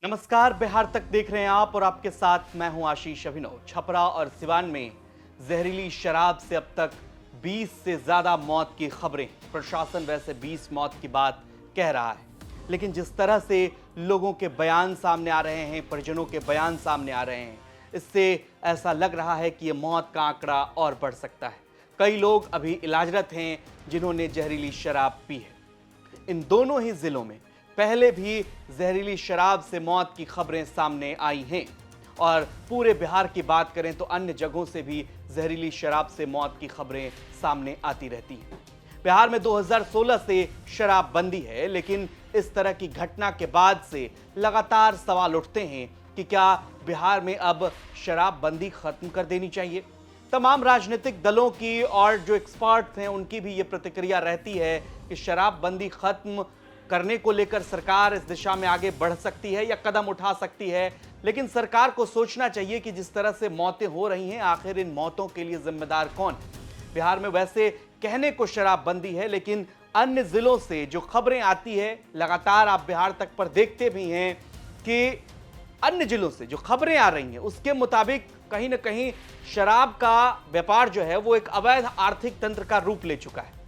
नमस्कार, बिहार तक देख रहे हैं आप और आपके साथ मैं हूं आशीष अभिनव। छपरा और सिवान में जहरीली शराब से अब तक 20 से ज्यादा मौत की खबरें। प्रशासन वैसे 20 मौत की बात कह रहा है, लेकिन जिस तरह से लोगों के बयान सामने आ रहे हैं, परिजनों के बयान सामने आ रहे हैं, इससे ऐसा लग रहा है कि ये मौत का आंकड़ा और बढ़ सकता है। कई लोग अभी इलाजरत हैं जिन्होंने जहरीली शराब पी है। इन दोनों ही जिलों में पहले भी जहरीली शराब से मौत की खबरें सामने आई हैं और पूरे बिहार की बात करें तो अन्य जगहों से भी जहरीली शराब से मौत की खबरें सामने आती रहती हैं। बिहार में 2016 से शराब बंदी है, लेकिन इस तरह की घटना के बाद से लगातार सवाल उठते हैं कि क्या बिहार में अब शराब बंदी खत्म कर देनी चाहिए। तमाम राजनीतिक दलों की और जो एक्सपर्ट हैं उनकी भी ये प्रतिक्रिया रहती है कि शराब बंदी खत्म करने को लेकर सरकार इस दिशा में आगे बढ़ सकती है या कदम उठा सकती है, लेकिन सरकार को सोचना चाहिए कि जिस तरह से मौतें हो रही हैं, आखिर इन मौतों के लिए जिम्मेदार कौन है। बिहार में वैसे कहने को शराब बंदी है, लेकिन अन्य जिलों से जो खबरें आती है, लगातार आप बिहार तक पर देखते भी हैं कि अन्य जिलों से जो खबरें आ रही हैं उसके मुताबिक कहीं ना कहीं शराब का व्यापार जो है वो एक अवैध आर्थिक तंत्र का रूप ले चुका है।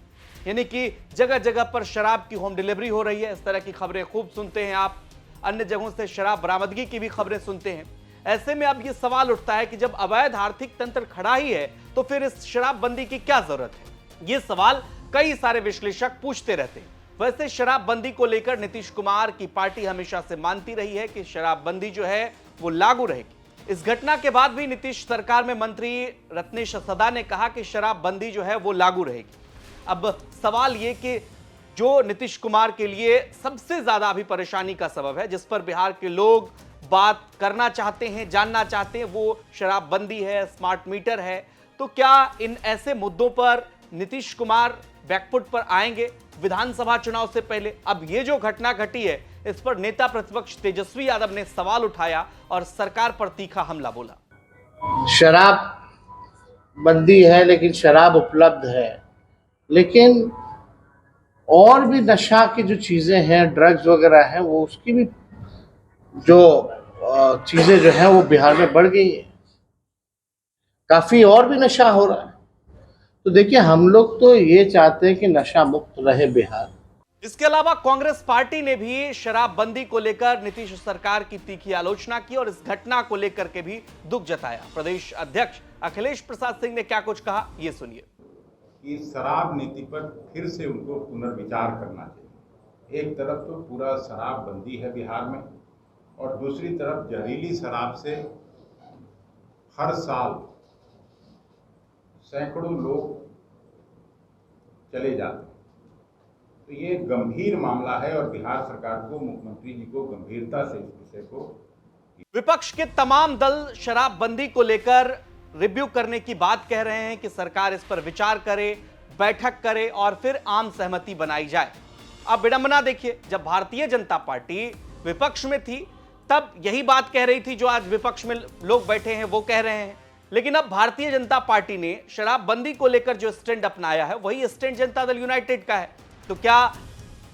यानी कि जगह जगह पर शराब की होम डिलीवरी हो रही है। इस तरह की खबरें खूब सुनते हैं आप। अन्य जगहों से शराब बरामदगी की भी खबरें सुनते हैं। ऐसे में अब यह सवाल उठता है कि जब अवैध आर्थिक तंत्र खड़ा ही है तो फिर इस शराबबंदी की क्या जरूरत है। यह सवाल कई सारे विश्लेषक पूछते रहते हैं। वैसे शराबबंदी को लेकर नीतीश कुमार की पार्टी हमेशा से मानती रही है कि शराबबंदी जो है वो लागू रहेगी। इस घटना के बाद भी नीतीश सरकार में मंत्री रत्नेश सदा ने कहा कि शराबबंदी जो है वो लागू रहेगी। अब सवाल ये कि जो नीतीश कुमार के लिए सबसे ज्यादा अभी परेशानी का सबब है, जिस पर बिहार के लोग बात करना चाहते हैं, जानना चाहते हैं, वो शराबबंदी है, स्मार्ट मीटर है। तो क्या इन ऐसे मुद्दों पर नीतीश कुमार बैकफुट पर आएंगे विधानसभा चुनाव से पहले? अब ये जो घटना घटी है, इस पर नेता प्रतिपक्ष तेजस्वी यादव ने सवाल उठाया और सरकार पर तीखा हमला बोला। शराब बंदी है लेकिन शराब उपलब्ध है, लेकिन और भी नशा की जो चीजें हैं, ड्रग्स वगैरह हैं, वो उसकी भी जो चीजें जो हैं वो बिहार में बढ़ गई है। काफी और भी नशा हो रहा है। तो देखिए, हम लोग तो ये चाहते हैं कि नशा मुक्त रहे बिहार। इसके अलावा कांग्रेस पार्टी ने भी शराबबंदी को लेकर नीतीश सरकार की तीखी आलोचना की और इस घटना को लेकर के भी दुख जताया। प्रदेश अध्यक्ष अखिलेश प्रसाद सिंह ने क्या कुछ कहा, ये सुनिए। कि शराब नीति पर फिर से उनको पुनर्विचार करना चाहिए। एक तरफ तो पूरा शराब बंदी है बिहार में, और दूसरी तरफ जहरीली शराब से हर साल सैकड़ों लोग चले जाते हैं। तो ये गंभीर मामला है और बिहार सरकार को, मुख्यमंत्री जी को गंभीरता से इस विषय को। विपक्ष के तमाम दल शराबबंदी को लेकर रिव्यू करने की बात कह रहे हैं कि सरकार इस पर विचार करे, बैठक करे और फिर आम सहमति बनाई जाए। अब विडंबना देखिए, जब भारतीय जनता पार्टी विपक्ष में थी तब यही बात कह रही थी जो आज विपक्ष में लोग बैठे हैं वो कह रहे हैं, लेकिन अब भारतीय जनता पार्टी ने शराबबंदी को लेकर जो स्टैंड अपनाया है वही स्टैंड जनता दल यूनाइटेड का है। तो क्या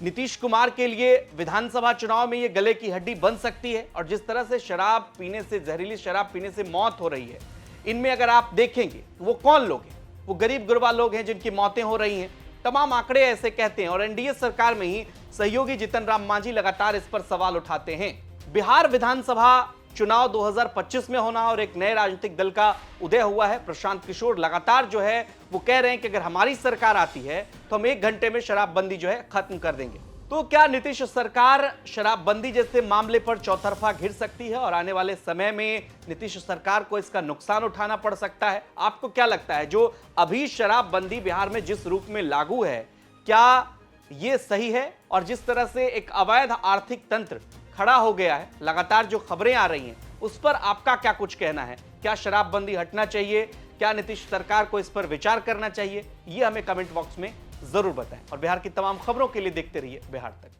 नीतीश कुमार के लिए विधानसभा चुनाव में यह गले की हड्डी बन सकती है? और जिस तरह से शराब पीने से, जहरीली शराब पीने से मौत हो रही है, इनमें अगर आप देखेंगे वो कौन लोग हैं? वो गरीब गुरबा लोग हैं जिनकी मौतें हो रही हैं। तमाम आंकड़े ऐसे कहते हैं और एनडीए सरकार में ही सहयोगी जीतन राम मांझी लगातार इस पर सवाल उठाते हैं। बिहार विधानसभा चुनाव 2025 में होना और एक नए राजनीतिक दल का उदय हुआ है। प्रशांत किशोर लगातार जो है वो कह रहे हैं कि अगर हमारी सरकार आती है तो हम 1 घंटे में शराबबंदी जो है खत्म कर देंगे। तो क्या नीतीश सरकार शराबबंदी जैसे मामले पर चौतरफा घिर सकती है और आने वाले समय में नीतीश सरकार को इसका नुकसान उठाना पड़ सकता है? आपको क्या लगता है, जो अभी शराबबंदी बिहार में जिस रूप में लागू है, क्या यह सही है? और जिस तरह से एक अवैध आर्थिक तंत्र खड़ा हो गया है, लगातार जो खबरें आ रही हैं उस पर आपका क्या कुछ कहना है? क्या शराबबंदी हटना चाहिए? क्या नीतीश सरकार को इस पर विचार करना चाहिए? ये हमें कमेंट बॉक्स में जरूर बताएं और बिहार की तमाम खबरों के लिए देखते रहिए बिहार तक।